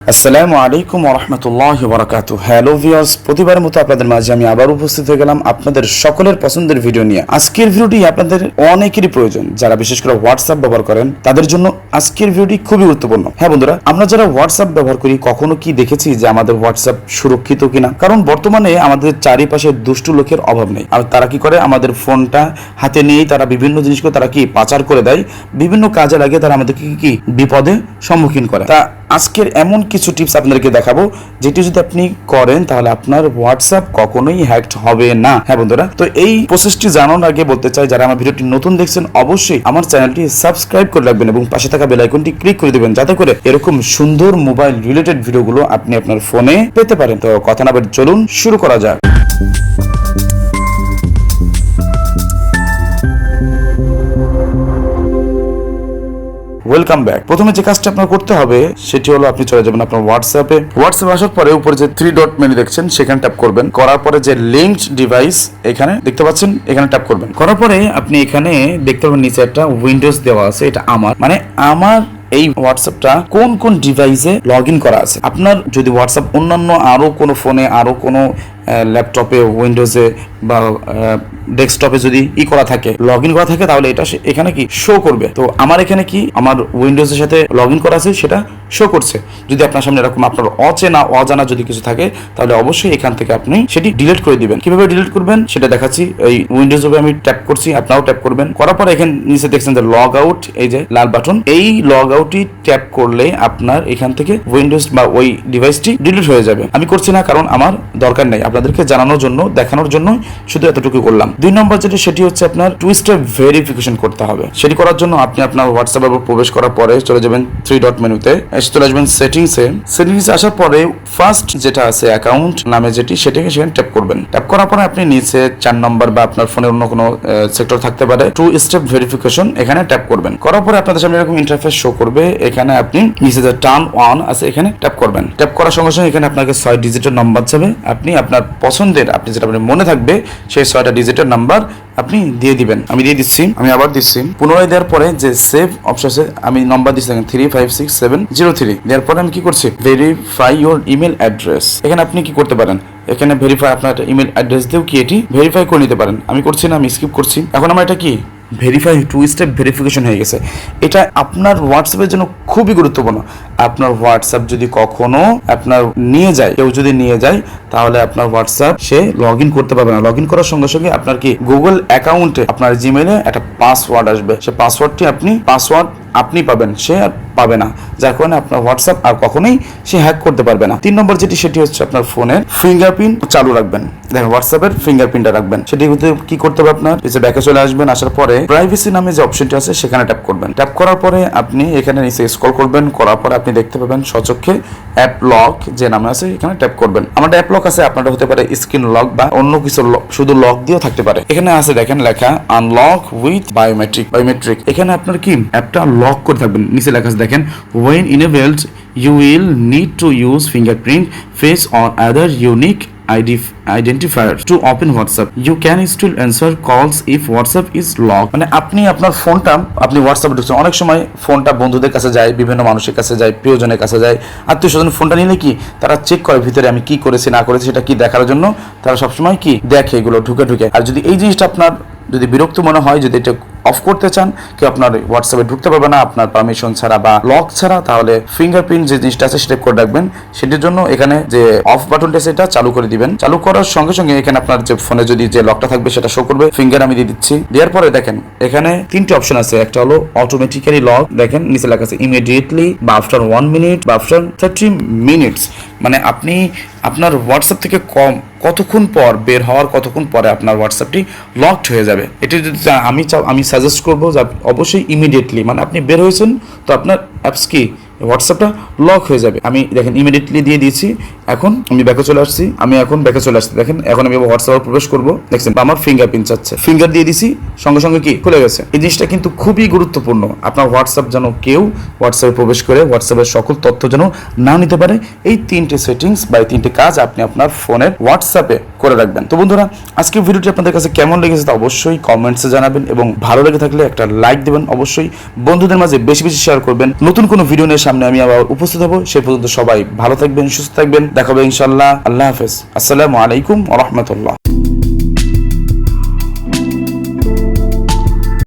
আসসালামু আলাইকুম ওয়া রাহমাতুল্লাহি ওয়া বারাকাতুহু। হ্যালো ভিউয়ার্স, প্রতিবারের মতো আপনাদের মাঝে আমি আবার উপস্থিত হয়ে গেলাম আপনাদের সকলের পছন্দের ভিডিও নিয়ে। আজকের ভিডিওটি আপনাদের অনেকেরই প্রয়োজন, যারা বিশেষ করে হোয়াটসঅ্যাপ ব্যবহার করেন তাদের জন্য আজকের ভিডিওটি খুবই গুরুত্বপূর্ণ। হ্যাঁ বন্ধুরা, আমরা যারা হোয়াটসঅ্যাপ ব্যবহার করি কখনো কি দেখেছি যে আমাদের হোয়াটসঅ্যাপ সুরক্ষিত কিনা? কারণ বর্তমানে আমাদের চারিপাশে দুষ্টু লোকের অভাব নেই। আর তারা কি করে, আমাদের ফোনটা হাতে নিয়েই তারা বিভিন্ন জিনিসকে তারা কি পাচার করে দেয়, বিভিন্ন কাজে লাগে, তারা আমাদেরকে কি বিপদে সম্মুখীন করে। তা আজকের এমন কিছু টিপস আপনাদেরকে দেখাবো, যেটি যদি আপনি করেন তাহলে আপনার হোয়াটসঅ্যাপ কখনোই হ্যাকড হবে না। হ্যাঁ বন্ধুরা, তো এই প্রসেসটি জানানোর আগে বলতে চাই, যারা আমার ভিডিওটি নতুন দেখছেন অবশ্যই আমার চ্যানেলটি সাবস্ক্রাইব করে রাখবেন এবং পাশে থাকা বেল আইকনটি ক্লিক করে দিবেন, যাতে করে এরকম সুন্দর মোবাইল রিলেটেড ভিডিওগুলো আপনি আপনার ফোনে পেতে পারেন। তো কথা না বলে চলুন শুরু করা যাক। Welcome back. প্রথমে যে কাজটা আপনার করতে হবে সেটি হলো, আপনি চলে যাবেন আপনার হোয়াটসঅ্যাপে। হোয়াটসঅ্যাপ আসার পরে উপরে যে 3 ডট মেনু দেখছেন সেখানে ট্যাপ করবেন। করার পরে যে লিঙ্কড ডিভাইস এখানে দেখতে পাচ্ছেন, এখানে ট্যাপ করবেন। করার পরে আপনি এখানে দেখতে পাবেন নিচে একটা উইন্ডোজ দেওয়া আছে, এটা আমার এই হোয়াটসঅ্যাপটা কোন কোন ডিভাইসে লগ ইন করা আছে। আপনার যদি হোয়াটসঅ্যাপ অন্যান্য আরো কোনো ফোনে, আরো কোনো ল্যাপটপে, উইন্ডোজে বা ডেস্কটপে যদি করা থাকে, লগ ইন করা থাকে, তাহলে এটা এখানে কি শো করবে। তো আমার এখানে কি আমার উইন্ডোজের সাথে লগ ইন করা আছে সেটা শো করছে। যদি আপনার সামনে এরকম আপনার অজানা যদি কিছু থাকে, তাহলে অবশ্যই এখান থেকে আপনি সেটি ডিলিট করে দিবেন। কিভাবে ডিলিট করবেন সেটা দেখাচ্ছি। এই উইন্ডোজ হবে, আমি ট্যাপ করছি, আপনারাও ট্যাপ করবেন। করার পরে এখানে নিচে দেখছেন যে লগ আউট, এই যে লাল বাটন, এই লগ আউটটি ট্যাপ করলে আপনার এখান থেকে উইন্ডোজ বা ওই ডিভাইসটি ডিলিট হয়ে যাবে। আমি করছি না, কারণ আমার দরকার নেই, আপনাদেরকে জানানোর জন্য, দেখানোর জন্য শুধু এতটুকু করলাম। 2 নম্বর যেটা, সেটি হচ্ছে আপনার 2 স্টেপ ভেরিফিকেশন করতে হবে। সেটি করার জন্য আপনি আপনার হোয়াটসঅ্যাপে প্রবেশ করার পরে চলে যাবেন 3 ডট মেনুতে, চলে আসবেন সেটিংসে। সেটিংসে আসার পরে ফার্স্ট যেটা আছে অ্যাকাউন্ট নামে যেটি, সেটাকে সেখানে ট্যাপ করবেন। ট্যাপ করার পরে আপনি নিচে 4 নম্বর বা আপনার ফোনের অন্য কোনো সেক্টর থাকতে পারে 2 স্টেপ ভেরিফিকেশন, এখানে ট্যাপ করবেন। করার পরে আপনাদের সামনে এরকম ইন্টারফেস শো করবে। এখানে আপনি নিচে যে টার্ন অন আছে এখানে ট্যাপ করবেন। ট্যাপ করার সঙ্গে সঙ্গে এখানে আপনাকে 6 ডিজিটের নাম্বার যাবে। আপনি আপনার পছন্দের, আপনি যেটা আপনার মনে থাকবে সেই 6টা ডিজিটের নাম্বার আপনি দিয়ে দিবেন। আমি দিয়ে দিচ্ছি, আমি আবার দিচ্ছি। পুনরায় দেওয়ার পরে যে সেভ অপশনে আমি নাম্বার দিচ্ছি 356703 দেওয়ার পরে আমি কি করছি, ভেরিফাই ইউর ইমেল অ্যাড্রেস। এখানে আপনি কি করতে পারেন, এখানে ভেরিফাই আপনার ইমেল অ্যাড্রেস দিয়েও কি এটি ভেরিফাই করে নিতে পারেন। আমি করছি না, আমি স্কিপ করছি। এখন আমার এটা কি ভেরিফাই 2 স্টেপ ভেরিফিকেশন হয়ে গেছে। এটা আপনার হোয়াটসঅ্যাপের জন্য খুবই গুরুত্বপূর্ণ। আপনার হোয়াটসঅ্যাপ যদি কখনো আপনার কেউ যদি নিয়ে যায়, তাহলে আপনার হোয়াটসঅ্যাপ সে লগ ইন করতে পারবে না। লগ ইন করার সঙ্গে সঙ্গে আপনার কি গুগল অ্যাকাউন্টে, আপনার জিমেইলে একটা পাসওয়ার্ড আসবে। সে পাসওয়ার্ডটি আপনি পাবেন, সে আর পাবে না, যার কারণে আপনার হোয়াটসঅ্যাপ আর কখনোই সে হ্যাক করতে পারবে না। 3 নম্বর যেটি, সেটি হচ্ছে আপনার ফোনের ফিঙ্গারপ্রিন্ট চালু রাখবেন। দেখেন হোয়াটসঅ্যাপের ফিঙ্গারপ্রিন্টটা রাখবেন। সেটি কি করতে হবে, আপনার নিচে ব্যাকে চলে আসবেন। আসার পরে প্রাইভেসি নামে যে অপশনটি আছে সেখানে ট্যাপ করবেন। ট্যাপ করার পরে আপনি এখানে নিচে স্ক্রল করবেন। করার পরে আপনি দেখতে পাবেন স্বচক্ষে অ্যাপ লক যে নামে আছে, এখানে ট্যাপ করবেন। আমাদের অ্যাপ লক আছে, আপনারটা হতে পারে স্ক্রিন লক বা অন্য কিছু শুধু লক দিয়েও থাকতে পারে। এখানে আছে দেখেন লেখা আনলক উইথ বায়োমেট্রিক। এখানে আপনার কি অ্যাপটা লক করে থাকবেন। নিচে লেখা আছে দেখেন, when enabled you will need to use fingerprint, face or other unique identifier to open WhatsApp. You can still answer calls if WhatsApp is locked. মানে আপনি আপনার ফোনটা, আপনি হোয়াটসঅ্যাপে ঢুকছেন, অনেক সময় ফোনটা বন্ধুদের কাছে যায়, বিভিন্ন মানুষের কাছে যায়, প্রিয়জনের কাছে যায়, আত্মীয় স্বজন। ফোনটা নিলে কি তারা চেক করে ভিতরে আমি কি করেছি না করেছি সেটা কি দেখার জন্য তারা সবসময় কি দেখে এগুলো ঢুকে। আর যদি এই জিনিসটা আপনার যদি বিরক্ত মনে হয়, যদি এটা অফ করতে চান, কেউ আপনার হোয়াটসঅ্যাপে ঢুকতে পারবে না আপনার পারমিশন ছাড়া বা লক ছাড়া, তাহলে ফিঙ্গারপ্রিন্ট যে জিনিসটা আছে সেটা করে রাখবেন। সেটির জন্য এখানে যে অফ বাটনটা সেটা চালু করে দিবেন। চালু করার সঙ্গে সঙ্গে এখানে আপনার যে ফোনে যদি যে লকটা থাকবে সেটা শো করবে। ফিঙ্গার আমি দিয়ে দিচ্ছি। দেওয়ার পরে দেখেন এখানে 3টি অপশন আছে। একটা হলো অটোমেটিক্যালি লক, দেখেন নিচে লেখা আছে ইমিডিয়েটলি বা আফটার 1 মিনিট বা আফটার 30 মিনিটস। মানে আপনি আপনার হোয়াটসঅ্যাপ থেকে কতক্ষণ পর বের হওয়ার কতক্ষণ পরে আপনার হোয়াটসঅ্যাপটি লকড হয়ে যাবে। এটি যদি আমি সাজেস্ট করবো যে অবশ্যই ইমিডিয়েটলি, মানে আপনি বের হয়েছেন তো আপনার অ্যাপস কি হোয়াটসঅ্যাপটা লক হয়ে যাবে। আমি দেখেন ইমিডিয়েটলি দিয়ে দিয়েছি। এখন আমি ব্যাকে চলে আসছি। দেখেন এখন আমি হোয়াটসঅ্যাপে প্রবেশ করবো। দেখছেন আমার ফিঙ্গারপ্রিন্ট চাচ্ছে, ফিঙ্গার দিয়ে দিছি, সঙ্গে সঙ্গে কি খুলে গেছে। এই জিনিসটা কিন্তু খুবই গুরুত্বপূর্ণ। আপনার হোয়াটসঅ্যাপ যেন কেউ হোয়াটসঅ্যাপে প্রবেশ করে হোয়াটসঅ্যাপের সকল তথ্য যেন না নিতে পারে। এই 3টে সেটিংস বা এই 3টে কাজ আপনি আপনার ফোনের হোয়াটসঅ্যাপে করে রাখবেন। তো বন্ধুরা, আজকে ভিডিওটি আপনাদের কাছে কেমন লেগেছে তা অবশ্যই কমেন্টসে জানাবেন এবং ভালো লেগে থাকলে একটা লাইক দেবেন। অবশ্যই বন্ধুদের মাঝে বেশি বেশি শেয়ার করবেন। নতুন কোনো ভিডিও নিয়ে সামনে আমি আবার উপস্থিত হব। সেই পর্যন্ত সবাই ভালো থাকবেন, সুস্থ থাকবেন। দেখা হবে ইনশাআল্লাহ। আল্লাহ হাফেজ। আসসালামু আলাইকুম ওয়া রাহমাতুল্লাহ।